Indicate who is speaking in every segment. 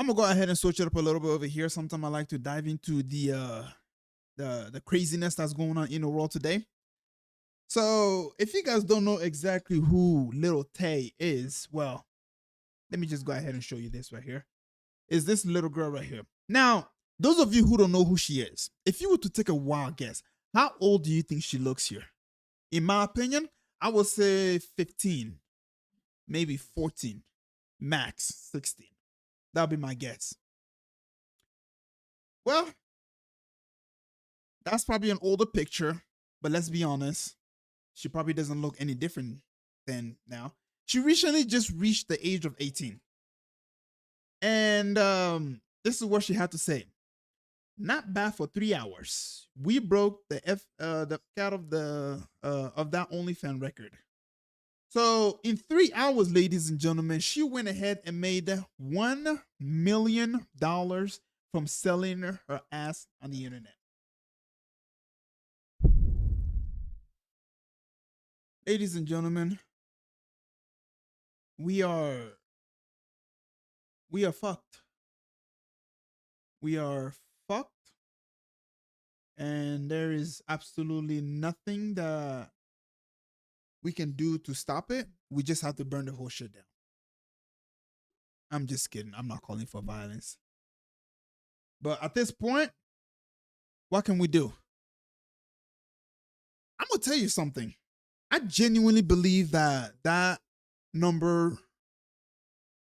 Speaker 1: I'm gonna go ahead and switch it up a little bit over here. Sometimes I like to dive into the craziness that's going on in the world today. So if you guys don't know exactly who Little Tay is, well, let me just go ahead and show you this right here. Is this little girl right here? Now, those of you who don't know who she is, if you were to take a wild guess, how old do you think she looks here? In my opinion, I would say 15, maybe 14, max 16. That'll be my guess. Well, that's probably an older picture, but let's be honest, she probably doesn't look any different than now. She recently just reached the age of 18. And this is what she had to say. Not bad for 3 hours. We broke the cat of that OnlyFans record. So in 3 hours, ladies and gentlemen, she went ahead and made $1 million from selling her ass on the internet. Ladies and gentlemen, we are we are fucked. We are fucked, and there is absolutely nothing that we can do to stop it. We just have to burn the whole shit down. I'm just kidding. I'm not calling for violence. But at this point, what can we do? I'm gonna tell you something. I genuinely believe that that number,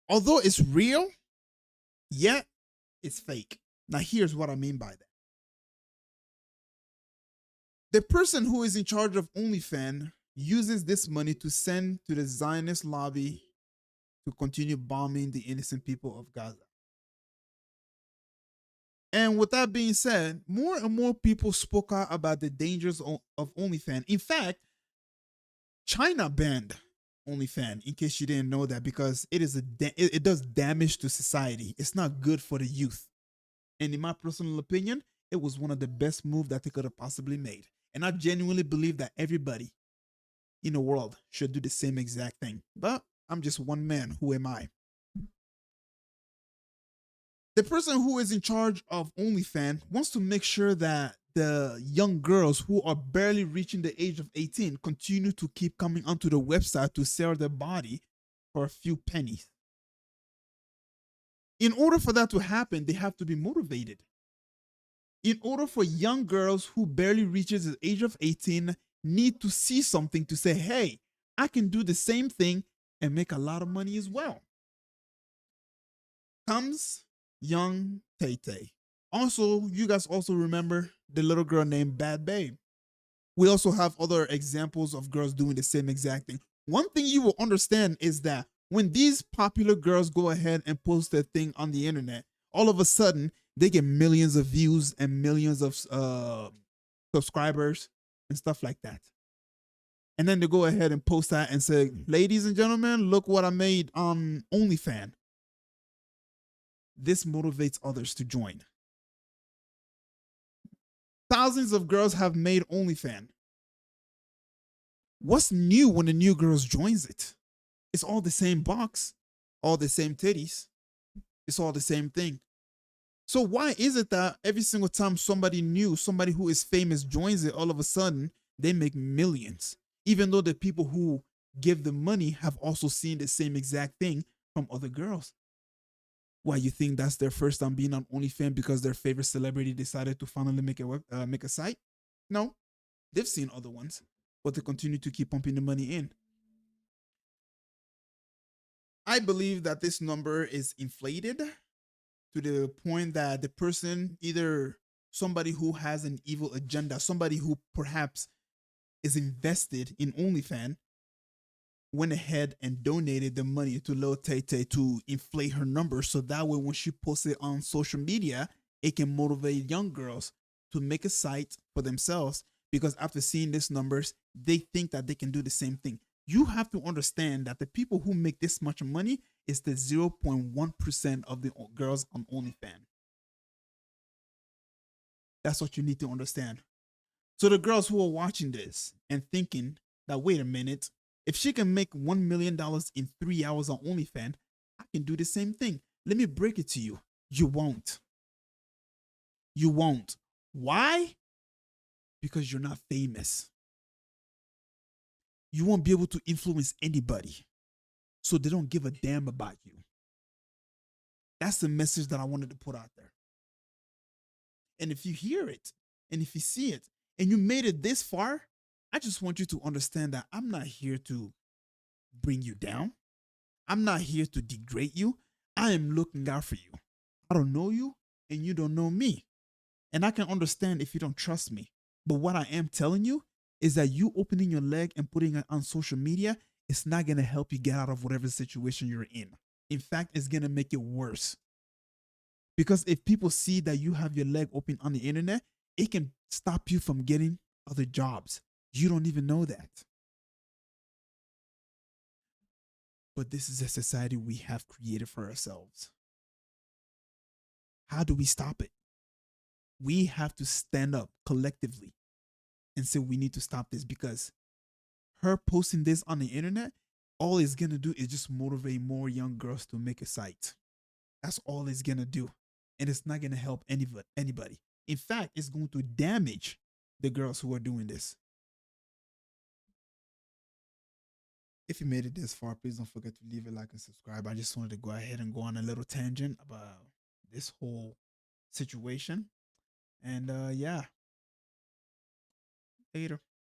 Speaker 1: although it's real, yet it's fake. Now, here's what I mean by that. The person who is in charge of OnlyFans uses this money to send to the Zionist lobby to continue bombing the innocent people of Gaza. And with that being said, more and more people spoke out about the dangers of OnlyFans. In fact, China banned OnlyFans, in case you didn't know that, because it does damage to society. It's not good for the youth. And in my personal opinion, it was one of the best moves that they could have possibly made. And I genuinely believe that everybody in the world should do the same exact thing. But I'm just one man. Who am I? The person who is in charge of OnlyFans wants to make sure that the young girls who are barely reaching the age of 18 continue to keep coming onto the website to sell their body for a few pennies. In order for that to happen, they have to be motivated. In order for young girls who barely reaches the age of 18 need to see something to say, hey, I can do the same thing and make a lot of money as well. Comes young Tay Tay. Also, you guys also remember the little girl named Bad Babe. We also have other examples of girls doing the same exact thing. One thing you will understand is that when these popular girls go ahead and post their thing on the internet, all of a sudden they get millions of views and millions of subscribers and stuff like that. And then they go ahead and post that and say, ladies and gentlemen, look what I made on OnlyFans. This motivates others to join. Thousands of girls have made OnlyFans. What's new when the new girls joins it? It's all the same box, all the same titties. It's all the same thing. So why is it that every single time somebody new, somebody who is famous joins it, all of a sudden they make millions, even though the people who give the money have also seen the same exact thing from other girls? Why, you think that's their first time being on OnlyFans because their favorite celebrity decided to finally make a site? No, they've seen other ones, but they continue to keep pumping the money in. I believe that this number is inflated to the point that the person, either somebody who has an evil agenda, somebody who perhaps is invested in OnlyFans, went ahead and donated the money to Lil Tay Tay to inflate her numbers, so that way when she posts it on social media, it can motivate young girls to make a site for themselves, because after seeing these numbers, they think that they can do the same thing. You have to understand that the people who make this much money is the 0.1% of the girls on OnlyFans. That's what you need to understand. So the girls who are watching this and thinking that, wait a minute, if she can make $1 million in 3 hours on OnlyFans, I can do the same thing. Let me break it to you. You won't. You won't. Why? Because you're not famous. You won't be able to influence anybody. So they don't give a damn about you. That's the message that I wanted to put out there. And if you hear it and if you see it and you made it this far, I just want you to understand that I'm not here to bring you down. I'm not here to degrade you. I am looking out for you. I don't know you and you don't know me. And I can understand if you don't trust me. But what I am telling you is that you opening your leg and putting it on social media is not going to help you get out of whatever situation you're in. In fact, it's going to make it worse. Because if people see that you have your leg open on the internet, it can stop you from getting other jobs. You don't even know that. But this is a society we have created for ourselves. How do we stop it? We have to stand up collectively and say we need to stop this because her posting this on the internet, all it's gonna do is just motivate more young girls to make a site. That's all it's gonna do. And it's not gonna help anybody. In fact, it's going to damage the girls who are doing this. If you made it this far, please don't forget to leave a like and subscribe. I just wanted to go ahead and go on a little tangent about this whole situation. And yeah, later.